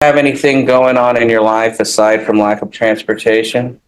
Have anything going on in your life aside from lack of transportation?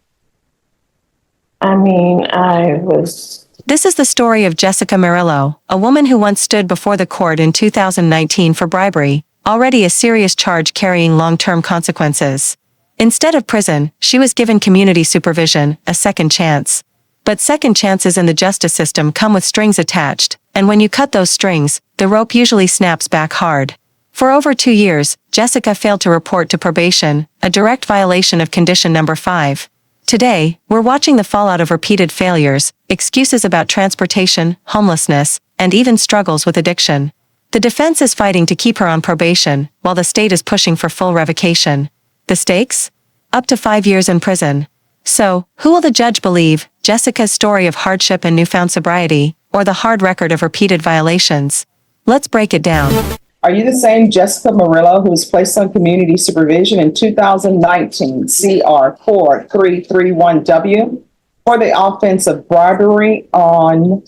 This is the story of Jessica Marillo, a woman who once stood before the court in 2019 for bribery, already a serious charge carrying long-term consequences. Instead of prison, she was given community supervision, a second chance. But second chances in the justice system come with strings attached, and when you cut those strings, the rope usually snaps back hard. For over 2 years, Jessica failed to report to probation, a direct violation of condition number 5. Today, we're watching the fallout of repeated failures, excuses about transportation, homelessness, and even struggles with addiction. The defense is fighting to keep her on probation, while the state is pushing for full revocation. The stakes? Up to 5 years in prison. So, who will the judge believe, Jessica's story of hardship and newfound sobriety, or the hard record of repeated violations? Let's break it down. Are you the same Jessica Marillo who was placed on community supervision in 2019 CR 4331W for the offense of bribery on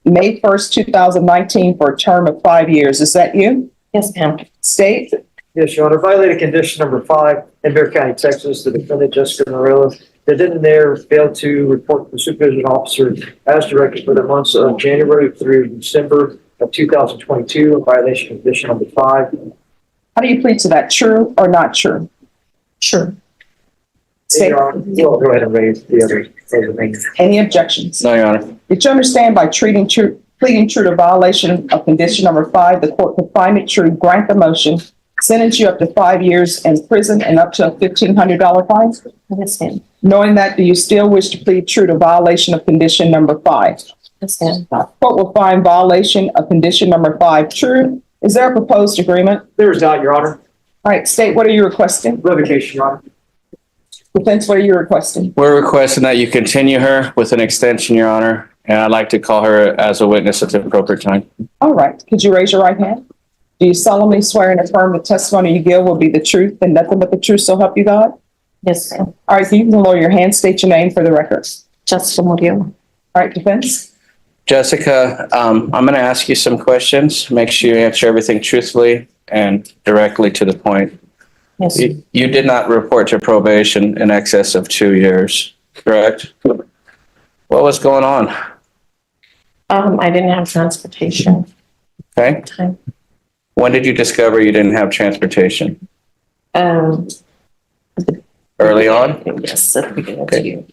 May 1st, 2019 for a term of 5 years? Is that you? Yes, ma'am. State? Yes, Your Honor. Violated condition number 5 in Bear County, Texas. The defendant, Jessica Marillo, defendant there failed to report to the supervision officer as directed for the months of January through December of 2022, a violation of condition number 5. How do you plead to that? True or not true? Sure. State? Your Honor, we'll go ahead and raise the other things. Any objections? No, Your Honor. Did you understand by pleading true to violation of condition number 5, the court could find it true, grant the motion, sentence you up to 5 years in prison and up to a $1,500 fine? Yes, ma'am. Knowing that, do you still wish to plead true to violation of condition number 5? Yes, ma'am. Court will find violation of condition number 5 true. Is there a proposed agreement? There is not, Your Honor. All right, state, what are you requesting? Revocation, Your Honor. Defense, what are you requesting? We're requesting that you continue her with an extension, Your Honor, and I'd like to call her as a witness at the appropriate time. All right, could you raise your right hand? Do you solemnly swear and affirm the testimony you give will be the truth and nothing but the truth, so help you God? Yes, ma'am. All right, you can lower your hand, state your name for the record. Jessica Marillo. All right, defense? Jessica, I'm going to ask you some questions. Make sure you answer everything truthfully and directly to the point. Yes. You did not report to probation in excess of 2 years, correct? What was going on? I didn't have transportation. Okay. When did you discover you didn't have transportation? Early on? Yes, at the beginning of the year.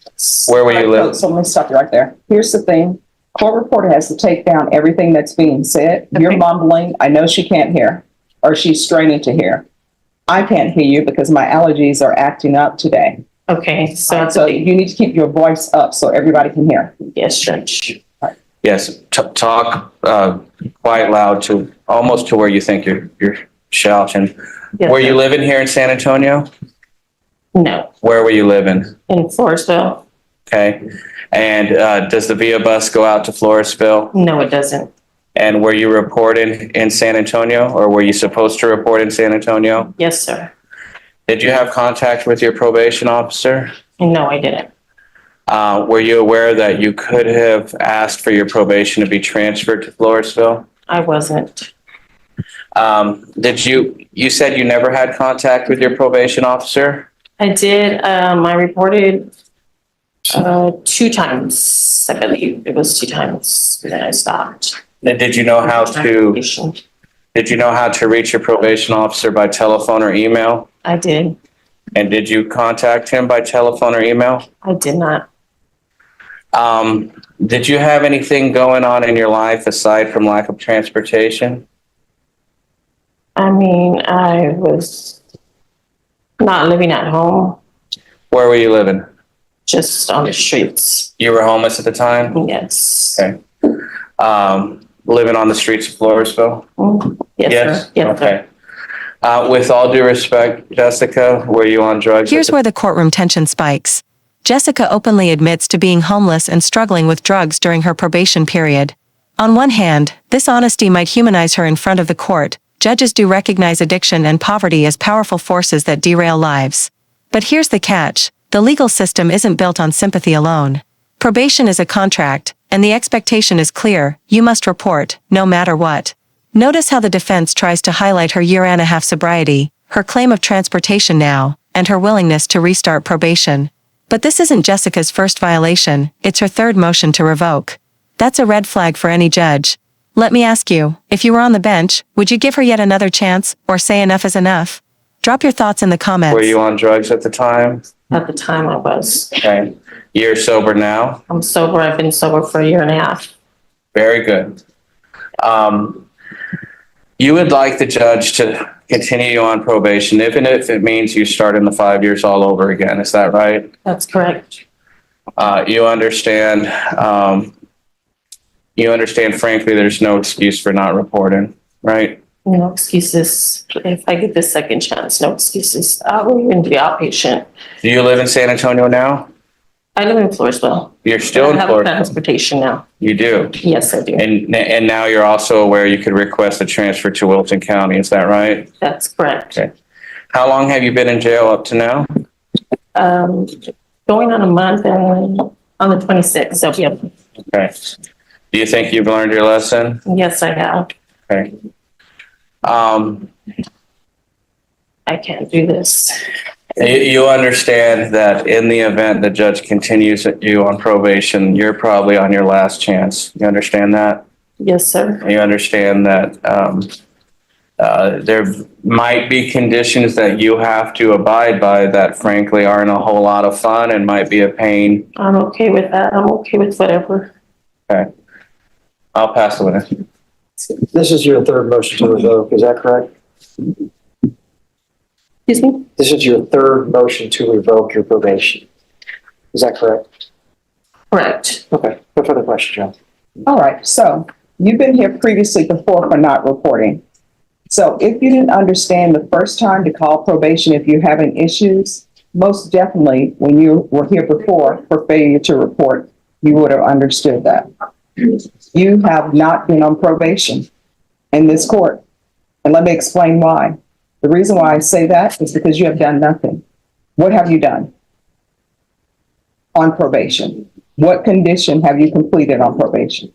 Where were you living? So let me stop you right there. Here's the thing. Court reporter has to take down everything that's being said. You're Okay. mumbling. I know she can't hear, or she's straining to hear. I can't hear you because my allergies are acting up today. Okay, so So you need to keep your voice up so everybody can hear. yes, Judge. Yes, talk quite loud to almost to where you think you're shouting. Yes, Were you Judge. living here in San Antonio? No, Where were you living? in Floresville. Okay. And does the Via bus go out to Floresville? No, it doesn't. And were you reporting in San Antonio, or were you supposed to report in San Antonio? Yes, sir. Did you have contact with your probation officer? No, I didn't. Were you aware that you could have asked for your probation to be transferred to Floresville? I wasn't. You said you never had contact with your probation officer? I did, I reported 2 times, I believe. It was 2 times, and then I stopped. And did you know how to reach your probation officer by telephone or email? I did. And did you contact him by telephone or email? I did not. Did you have anything going on in your life aside from lack of transportation? I was not living at home, Where were you living? just on the streets. You were homeless at the time? Yes. Okay. Living on the streets of Floresville? Yes, sir. Yes, sir. Okay. With all due respect, Jessica, were you on drugs? Here's where the courtroom tension spikes. Jessica openly admits to being homeless and struggling with drugs during her probation period. On one hand, this honesty might humanize her in front of the court. Judges do recognize addiction and poverty as powerful forces that derail lives. But here's the catch. The legal system isn't built on sympathy alone. Probation is a contract, and the expectation is clear: you must report, no matter what. Notice how the defense tries to highlight her year-and-a-half sobriety, her claim of transportation now, and her willingness to restart probation. But this isn't Jessica's first violation, it's her third motion to revoke. That's a red flag for any judge. Let me ask you, if you were on the bench, would you give her yet another chance, or say enough is enough? Drop your thoughts in the comments. Were you on drugs at the time? At the time I was. Okay. You're sober now? I'm sober. I've been sober for a year and a half. Very good. You would like the judge to continue you on probation, even if it means you start in the 5 years all over again. Is that right? That's correct. You understand, frankly, there's no excuse for not reporting, right? No excuses. If I get this second chance, no excuses. I'll even be outpatient. Do you live in San Antonio now? I live in Floresville. You're still in I have Florida? transportation now. You do? Yes, I do. And now you're also aware you could request a transfer to Wilton County, is that right? That's correct. Okay. How long have you been in jail up to now? Going on a month and on the 26th, I'll be up. Okay. Do you think you've learned your lesson? Yes, I have. Okay. I can't do this. You understand that in the event the judge continues you on probation, you're probably on your last chance. You understand that? Yes, sir. You understand that there might be conditions that you have to abide by that frankly aren't a whole lot of fun and might be a pain. I'm okay with that. I'm okay with whatever. Okay. I'll pass the witness. This is your third motion to revoke, is that correct? Excuse me? This is your third motion to revoke your probation. Is that correct? Correct. Okay, no further question, John. All right, so you've been here previously before for not reporting. So if you didn't understand the first time to call probation if you're having issues, most definitely when you were here before for failure to report, you would have understood that. You have not been on probation in this court. And let me explain why. The reason why I say that is because you have done nothing. What have you done on probation? What condition have you completed on probation?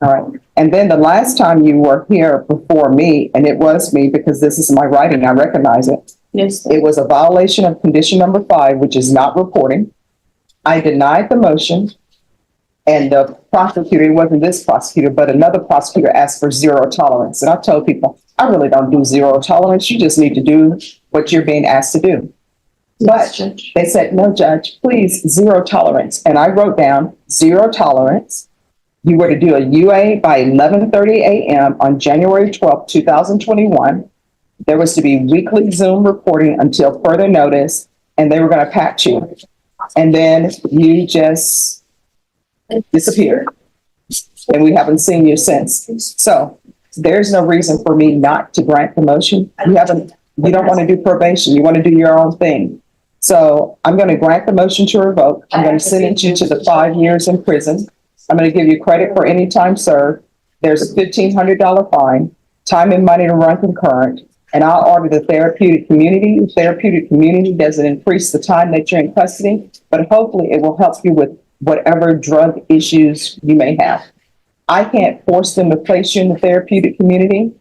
All right. And then the last time you were here before me, and it was me because this is my writing, I recognize it. Yes. It was a violation of condition number 5, which is not reporting. I denied the motion. And the prosecutor, it wasn't this prosecutor, but another prosecutor asked for zero tolerance. And I told people, I really don't do zero tolerance. You just need to do what you're being asked to do. But they said, no, judge, please, zero tolerance. And I wrote down zero tolerance. You were to do a UA by 11:30 a.m. on January 12th, 2021. There was to be weekly Zoom reporting until further notice, and they were going to patch you. And then you just disappeared. And we haven't seen you since. So there's no reason for me not to grant the motion. You don't want to do probation. You want to do your own thing. So I'm going to grant the motion to revoke. I'm going to sentence you to the 5 years in prison. I'm going to give you credit for any time served. There's a $1,500 fine, time and money to run concurrent, and I'll order the therapeutic community. The therapeutic community doesn't increase the time that you're in custody, but hopefully it will help you with whatever drug issues you may have. I can't force them to place you in the therapeutic community,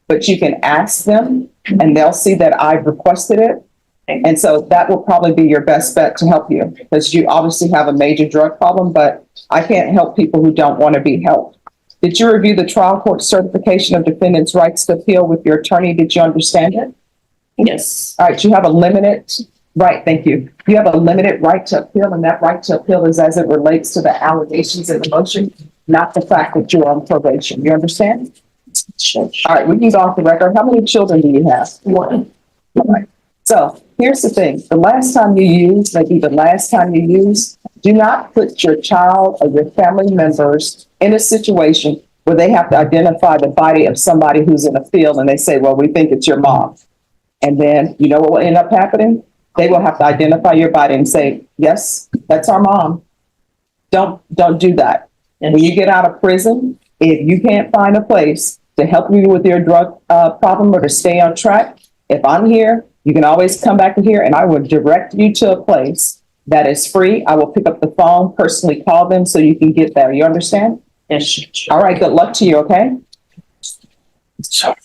but you can ask them and they'll see that I've requested it. And so that will probably be your best bet to help you because you obviously have a major drug problem, but I can't help people who don't want to be helped. Did you review the trial court certification of defendant's rights to appeal with your attorney? Did you understand it? Yes. All right, you have a limited right. Thank you. You have a limited right to appeal, and that right to appeal is as it relates to the allegations in the motion, not the fact that you're on probation. You understand? Sure. All right, we can go off the record. How many children do you have? One. All right. So here's the thing. The last time you use, do not put your child or your family members in a situation where they have to identify the body of somebody who's in a field and they say, well, we think it's your mom. And then you know what will end up happening? They will have to identify your body and say, yes, that's our mom. Don't do that. And when you get out of prison, if you can't find a place to help you with your drug problem or to stay on track, if I'm here, you can always come back here and I will direct you to a place that is free. I will pick up the phone, personally call them so you can get there. You understand? Yes. All right, good luck to you, okay? So,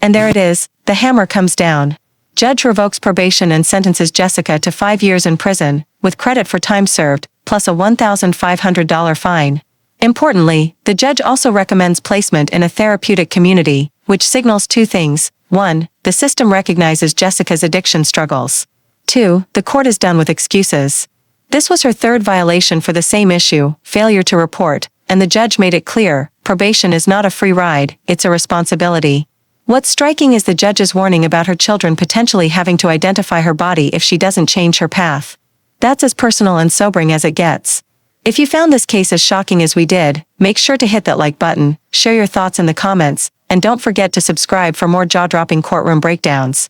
And there it is, the hammer comes down. Judge revokes probation and sentences Jessica to 5 years in prison, with credit for time served, plus a $1,500 fine. Importantly, the judge also recommends placement in a therapeutic community, which signals two things. 1, the system recognizes Jessica's addiction struggles. 2, the court is done with excuses. This was her third violation for the same issue, failure to report, and the judge made it clear, probation is not a free ride, it's a responsibility. What's striking is the judge's warning about her children potentially having to identify her body if she doesn't change her path. That's as personal and sobering as it gets. If you found this case as shocking as we did, make sure to hit that like button, share your thoughts in the comments, and don't forget to subscribe for more jaw-dropping courtroom breakdowns.